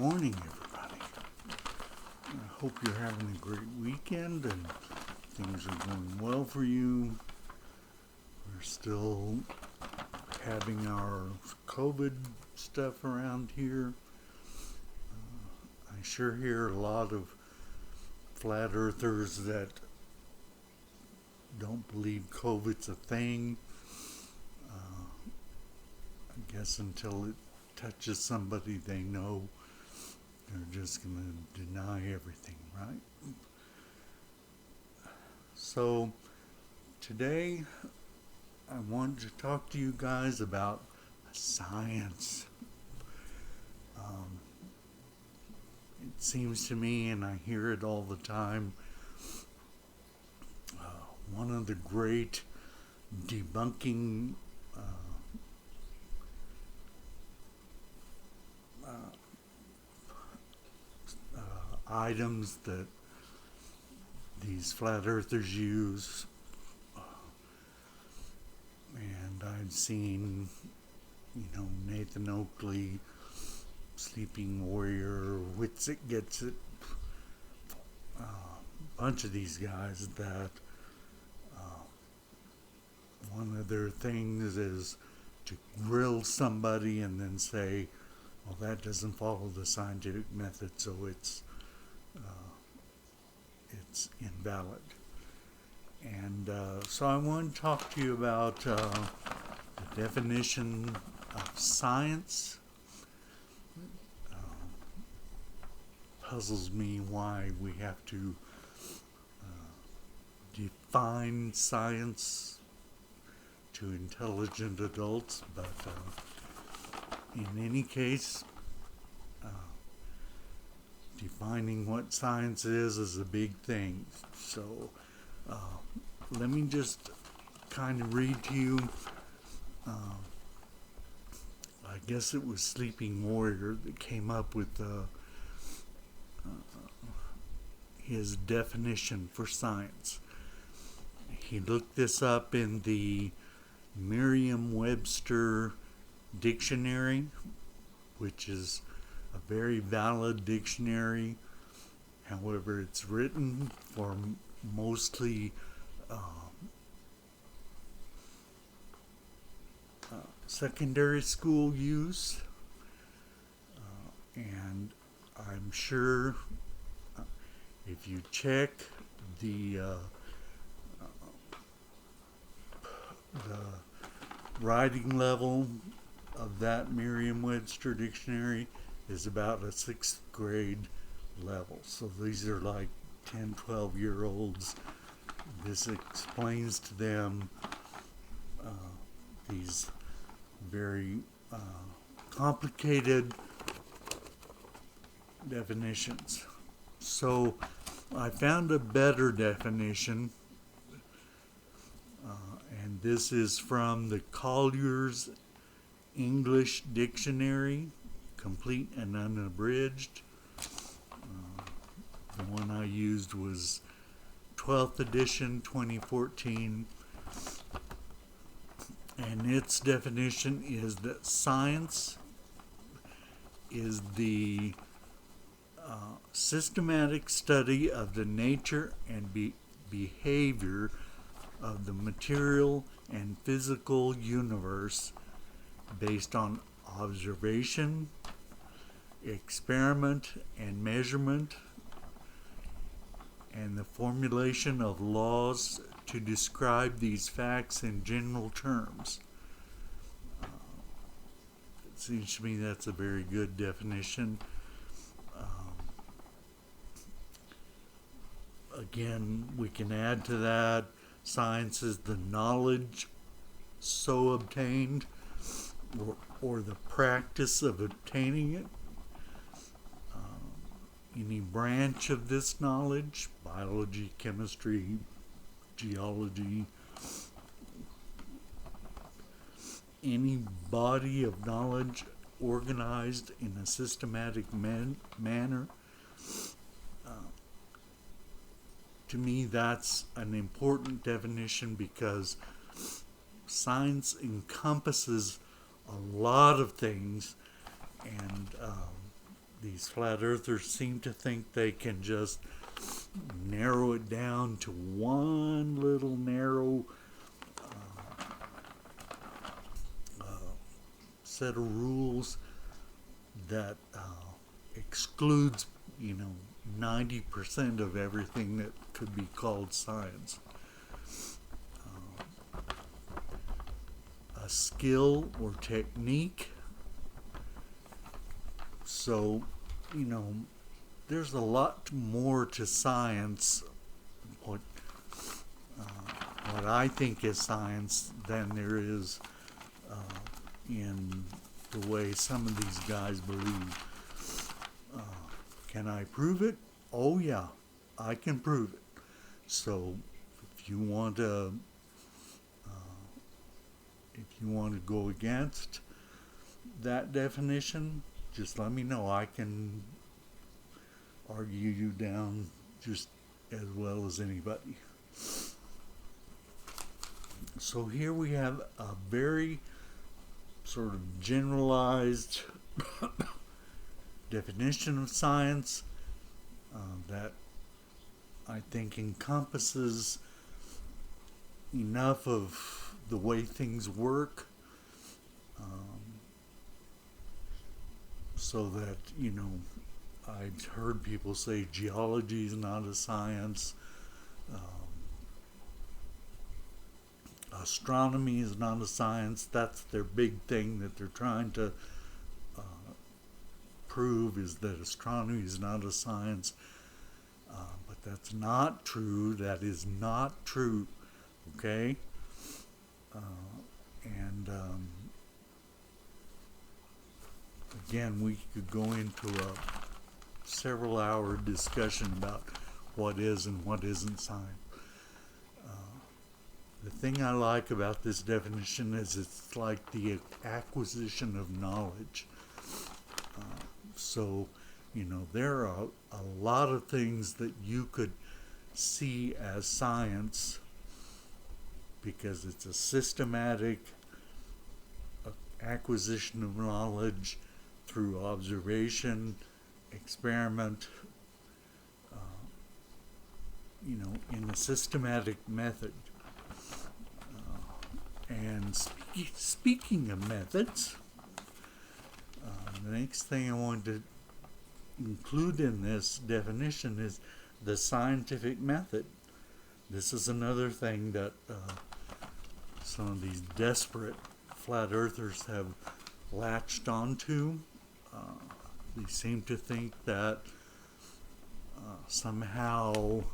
morning, everybody. I hope you're having a great weekend and things are going well for you. We're still having our COVID stuff around here. I sure hear a lot of flat earthers that don't believe COVID's a thing. I guess until it touches somebody they know, they're just going to deny everything, right? So today I want to talk to you guys about science. It seems to me, and I hear it all the time, one of the great debunking items that these flat earthers use, and I've seen, Nathan Oakley, Sleeping Warrior, Witsit Gets It, a bunch of these guys that one of their things is to grill somebody and then say, well, that doesn't follow the scientific method, so it's invalid. And so I want to talk to you about the definition of science. Puzzles me why we have to define science to intelligent adults, but in any case, defining what science is a big thing. So let me just kind of read to you. I guess it was Sleeping Warrior that came up with his definition for science. He looked this up in the Merriam-Webster dictionary, which is a very valid dictionary. However, it's written for mostly secondary school use, and I'm sure if you check the writing level of that Merriam-Webster dictionary is about a 6th grade level. So these are like 10, 12-year-olds. This explains to them these very complicated definitions. So I found a better definition, and this is from the Collier's English Dictionary, complete and unabridged. The one I used was 12th edition, 2014, and its definition is that science is the systematic study of the nature and behavior of the material and physical universe based on observation, experiment, and measurement, and the formulation of laws to describe these facts in general terms. It seems to me that's a very good definition. Again, we can add to that, science is the knowledge so obtained, or the practice of obtaining it. Any branch of this knowledge, biology, chemistry, geology, any body of knowledge organized in a systematic manner. To me, that's an important definition because science encompasses a lot of things, and these flat earthers seem to think they can just narrow it down to one little narrow set of rules that excludes, 90% of everything that could be called science. A skill or technique. So, there's a lot more to science, what I think is science, than there is in the way some of these guys believe. Can I prove it? Oh yeah, I can prove it. So if you want to go against that definition, just let me know. I can argue you down just as well as anybody. So here we have a very sort of generalized definition of science that I think encompasses enough of the way things work so that, I've heard people say geology is not a science, astronomy is not a science. That's their big thing that they're trying to prove, is that astronomy is not a science. But that's not true. That is not true. Okay? Again, we could go into a several-hour discussion about what is and what isn't science. The thing I like about this definition is it's like the acquisition of knowledge. So, there are a lot of things that you could see as science because it's a systematic acquisition of knowledge through observation, experiment, in a systematic method. And speaking of methods, the next thing I want to include in this definition is the scientific method. This is another thing that some of these desperate flat earthers have latched onto. They seem to think that somehow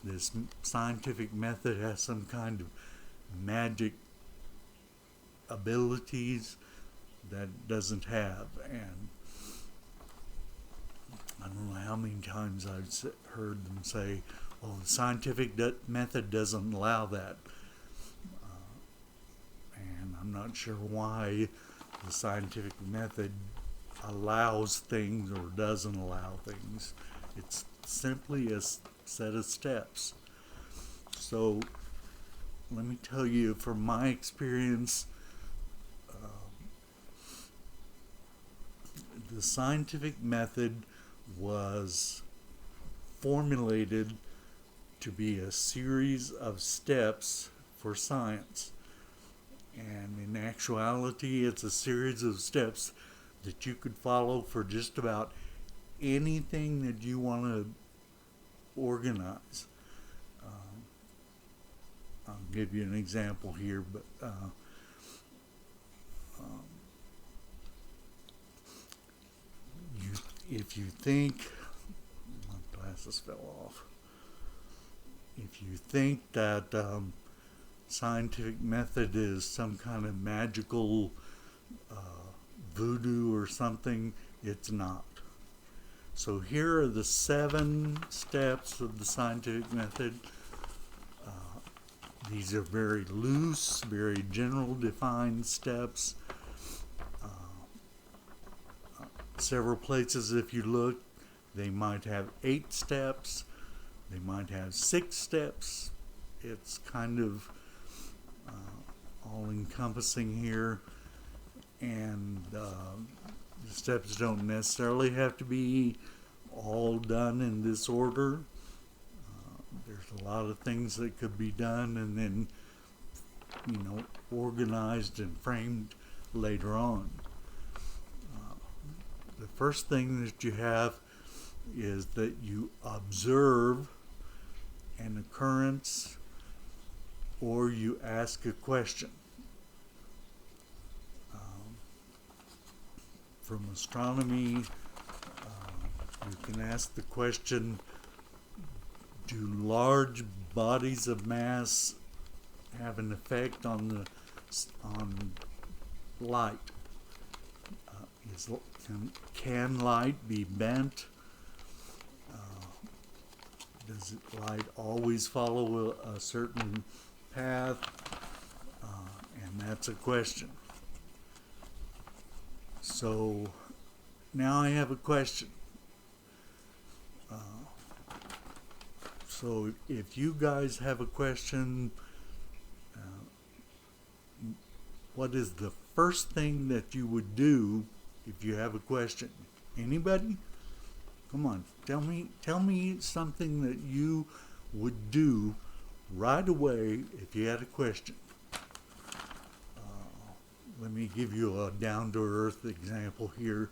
this scientific method has some kind of magic abilities that it doesn't have. And I don't know how many times I've heard them say, "Oh, the scientific method doesn't allow that." And I'm not sure why the scientific method allows things or doesn't allow things. It's simply a set of steps. So let me tell you, from my experience, the scientific method was formulated to be a series of steps for science. And in actuality, it's a series of steps that you could follow for just about anything that you want to organize. I'll give you an example here, but if you think, my glasses fell off. If you think that scientific method is some kind of magical voodoo or something, it's not. So here are the 7 steps of the scientific method. These are very loose, very general defined steps. Several places, if you look, they might have 8 steps, they might have 6 steps. It's kind of all encompassing here. And The steps don't necessarily have to be all done in this order. There's a lot of things that could be done and then, organized and framed later on. The first thing that you have is that you observe an occurrence or you ask a question. From astronomy, you can ask the question, do large bodies of mass have an effect on light? Can light be bent? Does light always follow a certain path? And that's a question. So now I have a question. So if you guys have a question, what is the first thing that you would do if you have a question? Anybody? Come on, tell me something that you would do right away if you had a question. Let me give you a down-to-earth example here.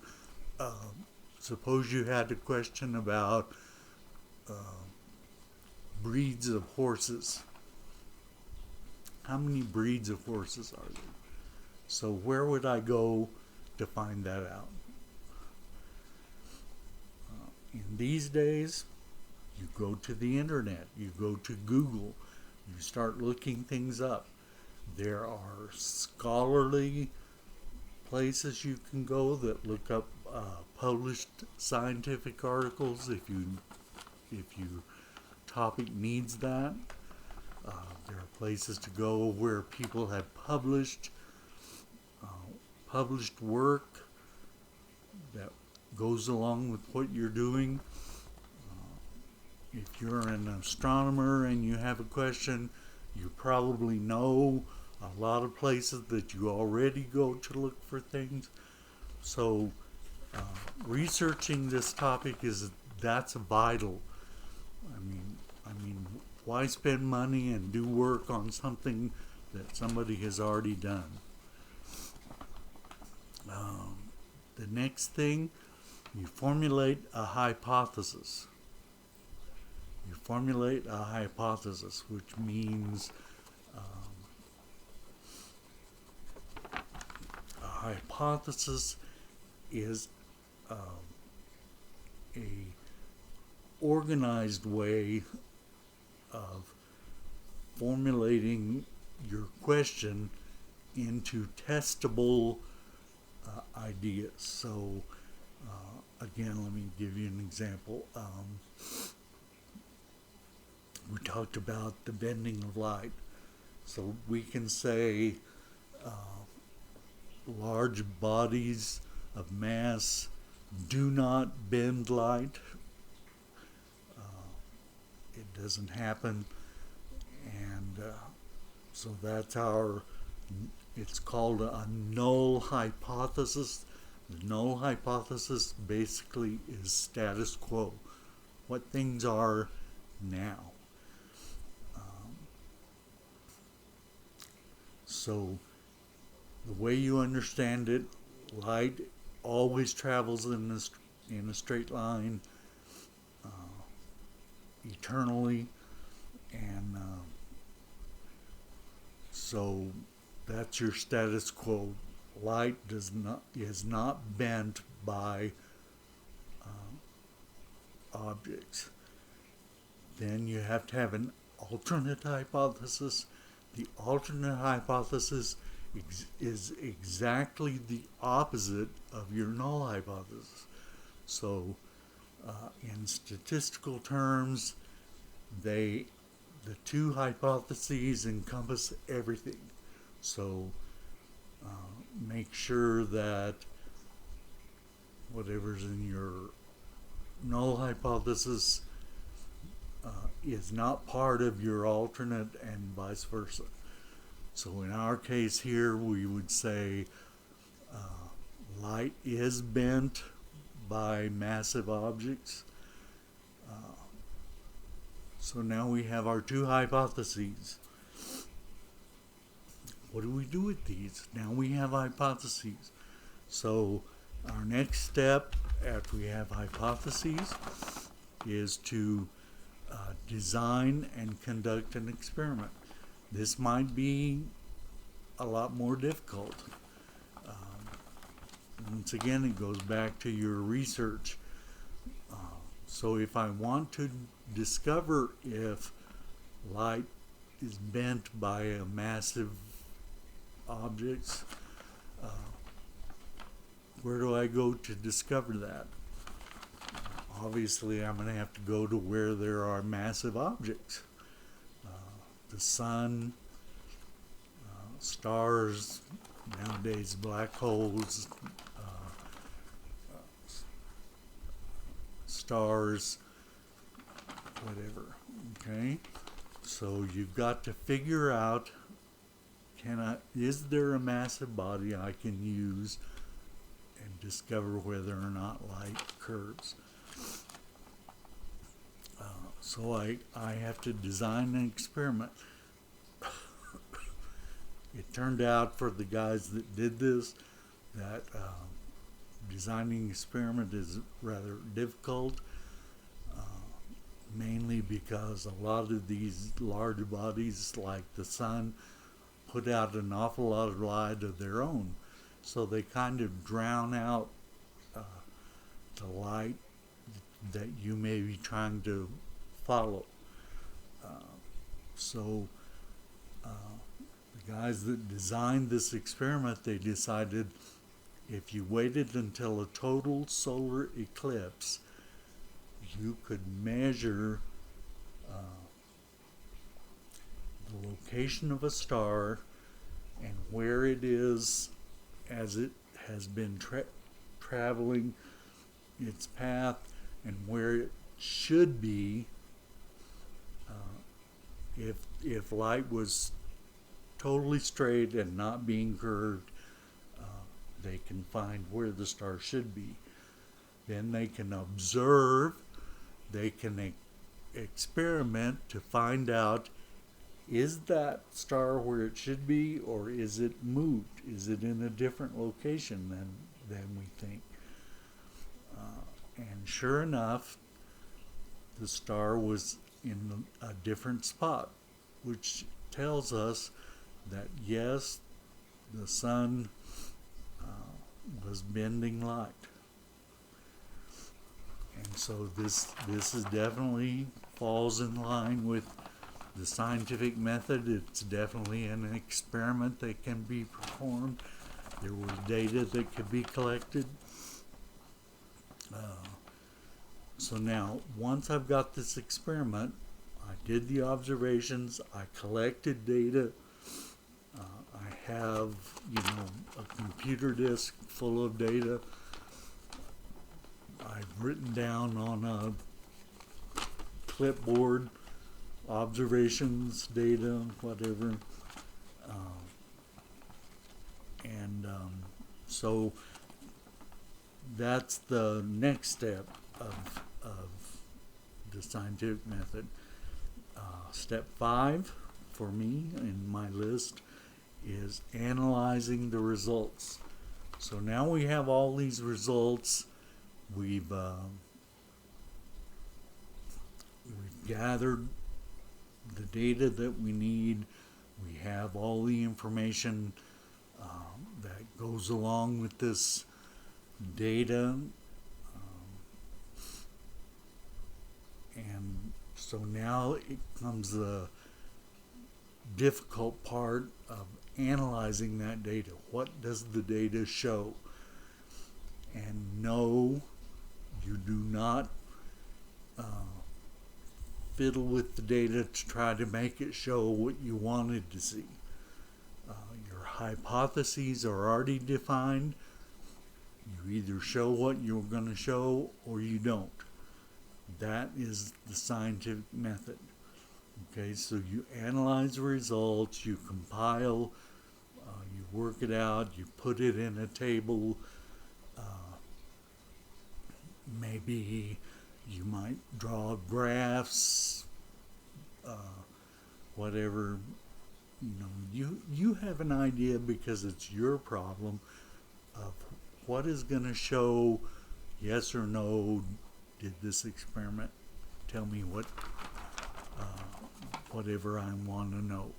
Suppose you had a question about breeds of horses. How many breeds of horses are there? So where would I go to find that out? In these days, you go to the internet, you go to Google, you start looking things up. There are scholarly places you can go that look up published scientific articles if your topic needs that. There are places to go where people have published work that goes along with what you're doing. If you're an astronomer and you have a question, you probably know a lot of places that you already go to look for things. So researching this topic that's vital. I mean, why spend money and do work on something that somebody has already done? The next thing, you formulate a hypothesis. You formulate a hypothesis, which means a hypothesis is a organized way of formulating your question into testable ideas. So again, let me give you an example. We talked about the bending of light. So we can say large bodies of mass do not bend light. It doesn't happen. And so that's it's called a null hypothesis. The null hypothesis basically is status quo, what things are now. So the way you understand it, light always travels in a straight line eternally, and so that's your status quo. Light is not bent by objects. Then you have to have an alternate hypothesis. The alternate hypothesis is exactly the opposite of your null hypothesis. So in statistical terms, the two hypotheses encompass everything. So make sure that whatever's in your null hypothesis is not part of your alternate, and vice versa. So in our case here, we would say light is bent by massive objects. So now we have our two hypotheses. What do we do with these? Now we have hypotheses. So our next step after we have hypotheses is to design and conduct an experiment. This might be a lot more difficult. Once again, it goes back to your research. So if I want to discover if light is bent by a massive objects, where do I go to discover that? Obviously, I'm going to have to go to where there are massive objects. The sun, stars, nowadays black holes, stars, whatever. Okay? So you've got to figure out, is there a massive body I can use and discover whether or not light curves? So I have to design an experiment. It turned out for the guys that did this that designing an experiment is rather difficult, mainly because a lot of these large bodies like the sun put out an awful lot of light of their own. So they kind of drown out the light that you may be trying to follow. So the guys that designed this experiment, they decided if you waited until a total solar eclipse, you could measure the location of a star and where it is as it has been traveling its path and where it should be if light was totally straight and not being curved. They can find where the star should be. Then they can observe, they can experiment to find out, is that star where it should be, or is it moved? Is it in a different location than we think? And sure enough, the star was in a different spot, which tells us that yes, the sun was bending light. And so this is definitely falls in line with the scientific method. It's definitely an experiment that can be performed. There was data that could be collected. So now, once I've got this experiment, I did the observations, I collected data, I have, a computer disk full of data. I've written down on a clipboard observations, data, whatever. So that's the next step of the scientific method. Step 5 for me in my list is analyzing the results. So now we have all these results. We've gathered the data that we need. We have all the information that goes along with this data. And so now it comes the difficult part of analyzing that data. What does the data show? And no, you do not fiddle with the data to try to make it show what you wanted to see. Your hypotheses are already defined. You either show what you're going to show or you don't. That is the scientific method. Okay, so you analyze the results, you compile, you work it out, you put it in a table, maybe you might draw graphs, whatever. You have an idea, because it's your problem, of what is going to show yes or no. Did this experiment tell me whatever I want to know?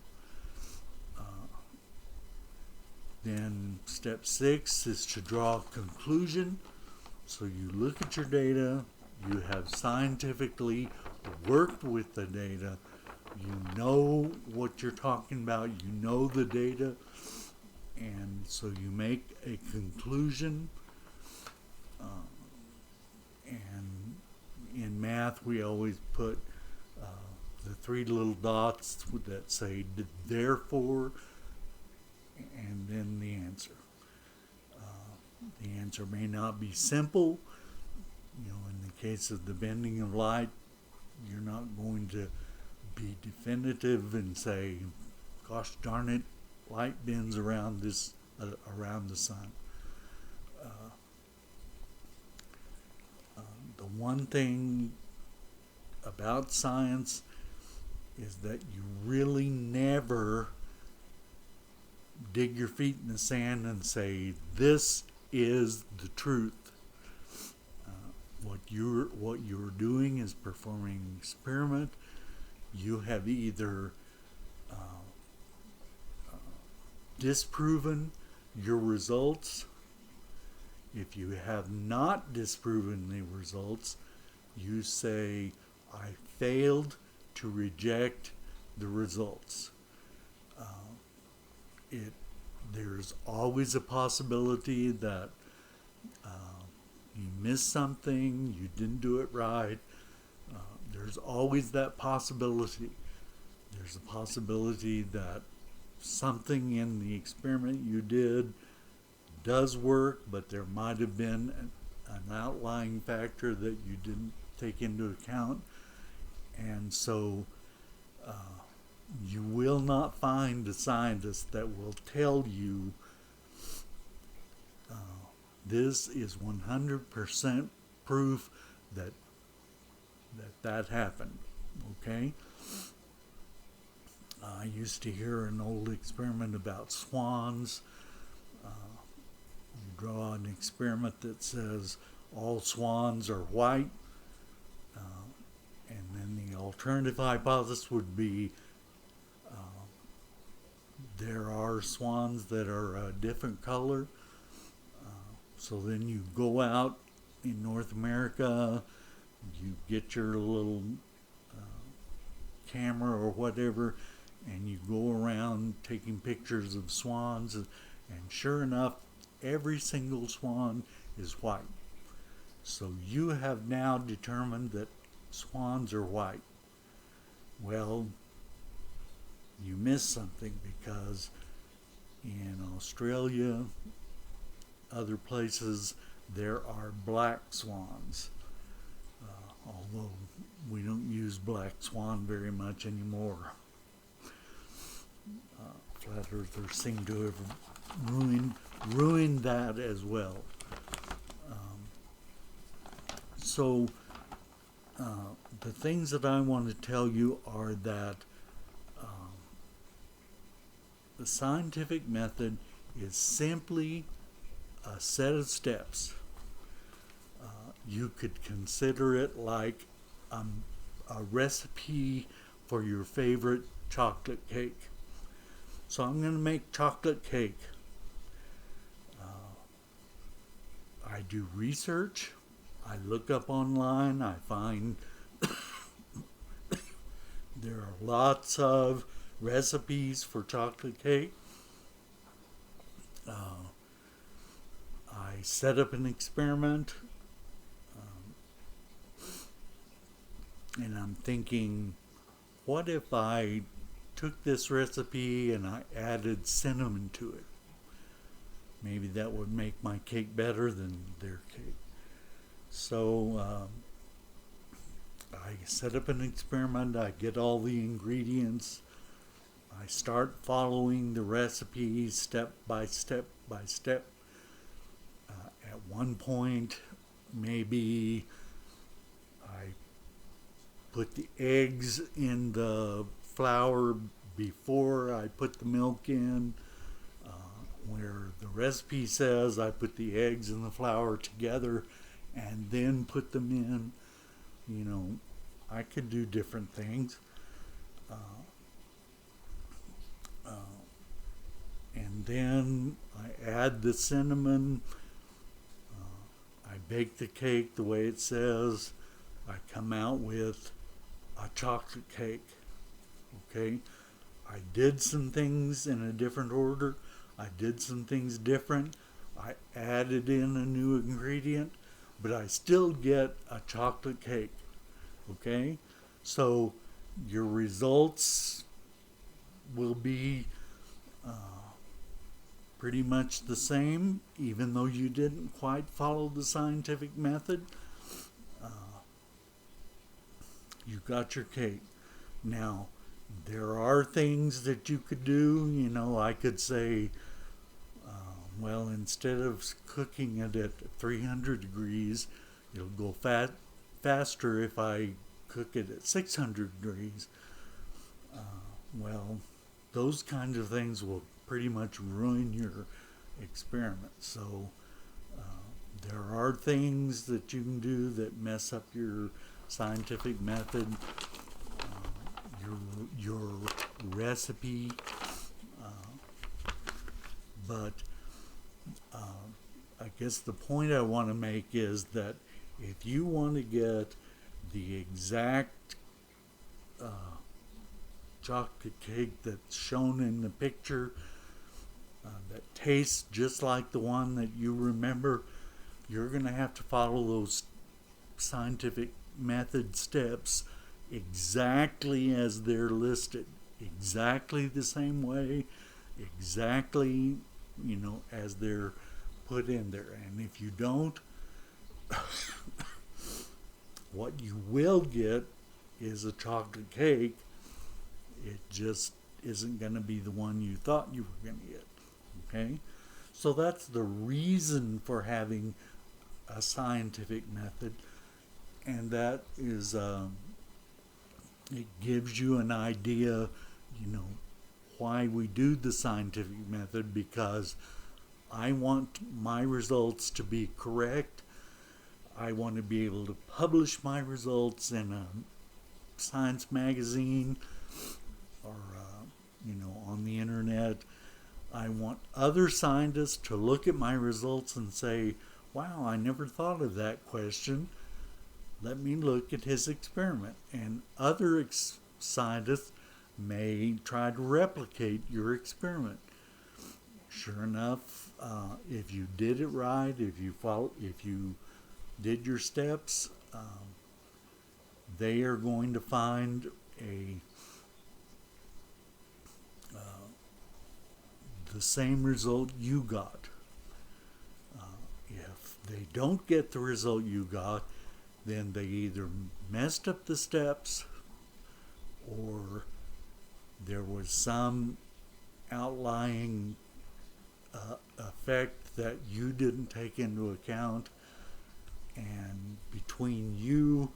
Then step 6 is to draw a conclusion. So you look at your data, you have scientifically worked with the data, you know what you're talking about, you know the data, and so you make a conclusion. And in math, we always put the 3 little dots that say therefore, and then the answer. The answer may not be simple. In the case of the bending of light, you're not going to be definitive and say, gosh darn it, light bends around around the sun. The one thing about science is that you really never dig your feet in the sand and say, this is the truth. What you're doing is performing an experiment. You have either disproven your results. If you have not disproven the results, you say, I failed to reject the results. There's always a possibility that you missed something, you didn't do it right. There's always that possibility. There's a possibility that something in the experiment you did does work, but there might have been an outlying factor that you didn't take into account. And so you will not find a scientist that will tell you this is 100% proof that happened. Okay? I used to hear an old experiment about swans. You draw an experiment that says all swans are white, and then the alternative hypothesis would be there are swans that are a different color. So then you go out in North America, you get your little camera or whatever, and you go around taking pictures of swans, and sure enough, every single swan is white. So you have now determined that swans are white. Well, you missed something, because in Australia, other places, there are black swans. Although we don't use black swan very much anymore. Flat earthers seem to have ruined that as well. So the things that I want to tell you are that the scientific method is simply a set of steps. You could consider it like a recipe for your favorite chocolate cake. So I'm going to make chocolate cake. I do research. I look up online. I find there are lots of recipes for chocolate cake. I set up an experiment, and I'm thinking, what if I took this recipe and I added cinnamon to it? Maybe that would make my cake better than their cake. So I set up an experiment. I get all the ingredients. I start following the recipe step by step by step. At one point, maybe I put the eggs in the flour before I put the milk in, where the recipe says I put the eggs and the flour together and then put them in. I could do different things. Uh, uh, and then I add the cinnamon. I bake the cake the way it says. I come out with a chocolate cake. Okay? I did some things in a different order. I did some things different. I added in a new ingredient, but I still get a chocolate cake. Okay? So your results will be pretty much the same, even though you didn't quite follow the scientific method. Uh, you got your cake. Now, there are things that you could do. I could say, well, instead of cooking it at 300 degrees, it'll go faster if I cook it at 600 degrees. Well, those kinds of things will pretty much ruin your experiment. So there are things that you can do that mess up your scientific method, your recipe, but I guess the point I want to make is that if you want to get the exact chocolate cake that's shown in the picture, that tastes just like the one that you remember, you're going to have to follow those scientific method steps exactly as they're listed, exactly the same way, exactly, as they're put in there. And if you don't, what you will get is a chocolate cake. It just isn't going to be the one you thought you were going to get. Okay? So that's the reason for having a scientific method, and that is it gives you an idea, why we do the scientific method, because I want my results to be correct. I want to be able to publish my results in a science magazine or on the internet. I want other scientists to look at my results and say, wow, I never thought of that question. Let me look at his experiment. And other scientists may try to replicate your experiment. Sure enough, if you did it right, if you did your steps, they are going to find the same result you got. If they don't get the result you got, then they either messed up the steps or there was some outlying effect that you didn't take into account, and between you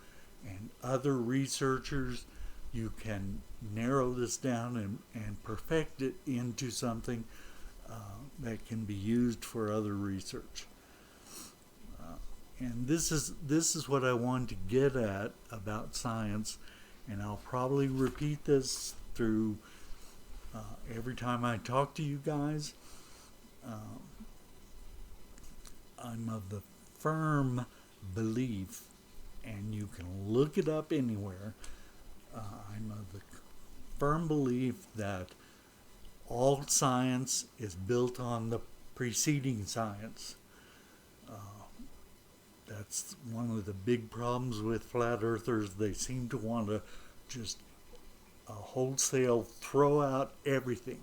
and other researchers you can narrow this down and perfect it into something that can be used for other research. And this is what I wanted to get at about science, and I'll probably repeat this through every time I talk to you guys. I'm of the firm belief, and you can look it up anywhere, I'm of the firm belief that all science is built on the preceding science. That's one of the big problems with flat earthers. They seem to want to just wholesale throw out everything.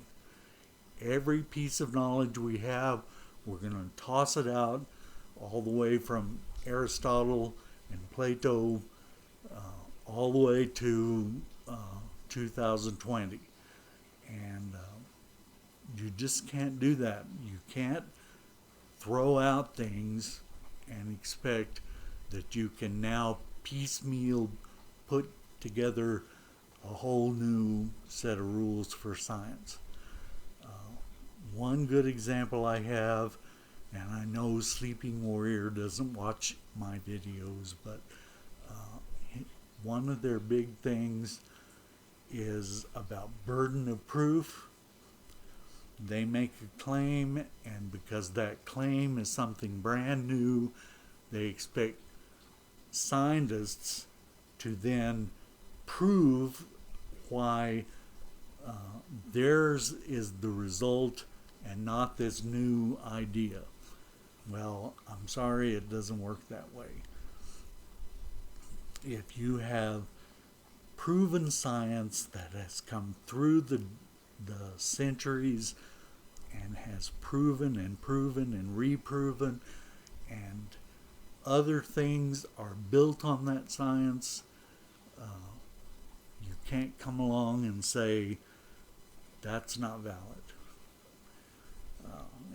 Every piece of knowledge we have, we're going to toss it out, all the way from Aristotle and Plato all the way to 2020. And you just can't do that. You can't throw out things and expect that you can now piecemeal put together a whole new set of rules for science. One good example I have, and I know Sleeping Warrior doesn't watch my videos, but one of their big things is about burden of proof. They make a claim, and because that claim is something brand new, they expect scientists to then prove why theirs is the result and not this new idea. Well, I'm sorry, it doesn't work that way. If you have proven science that has come through the centuries and has proven and proven and reproven, and other things are built on that science, you can't come along and say that's not valid.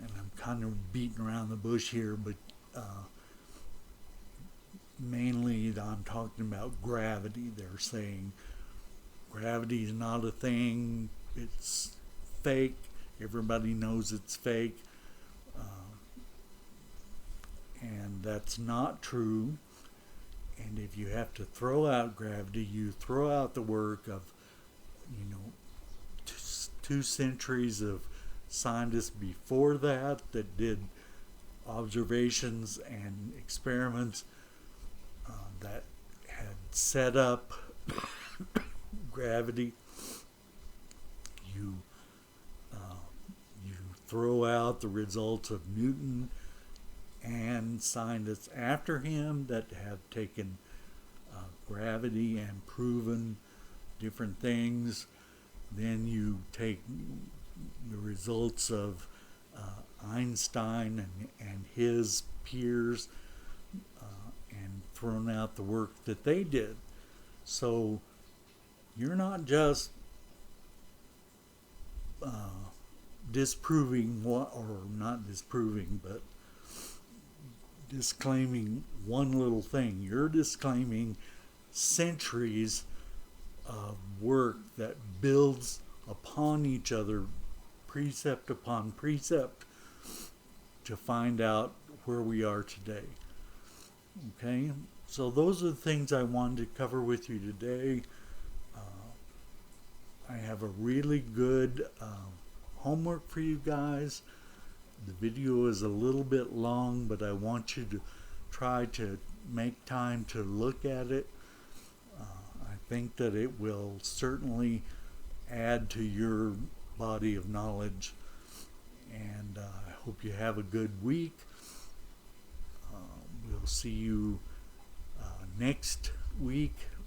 And I'm kind of beating around the bush here, but mainly I'm talking about gravity. They're saying gravity is not a thing, it's fake, everybody knows it's fake, and that's not true. And if you have to throw out gravity, you throw out the work of, two centuries of scientists before that did observations and experiments that had set up gravity. You throw out the results of Newton and scientists after him that have taken gravity and proven different things. Then you take the results of Einstein and his peers and thrown out the work that they did. So you're not just disproving or not disproving, but disclaiming one little thing. You're disclaiming centuries of work that builds upon each other, precept upon precept, to find out where we are today. Okay, so those are the things I wanted to cover with you today. I have a really good homework for you guys. The video is a little bit long, but I want you to try to make time to look at it. I think that it will certainly add to your body of knowledge, and I hope you have a good week. We'll see you next week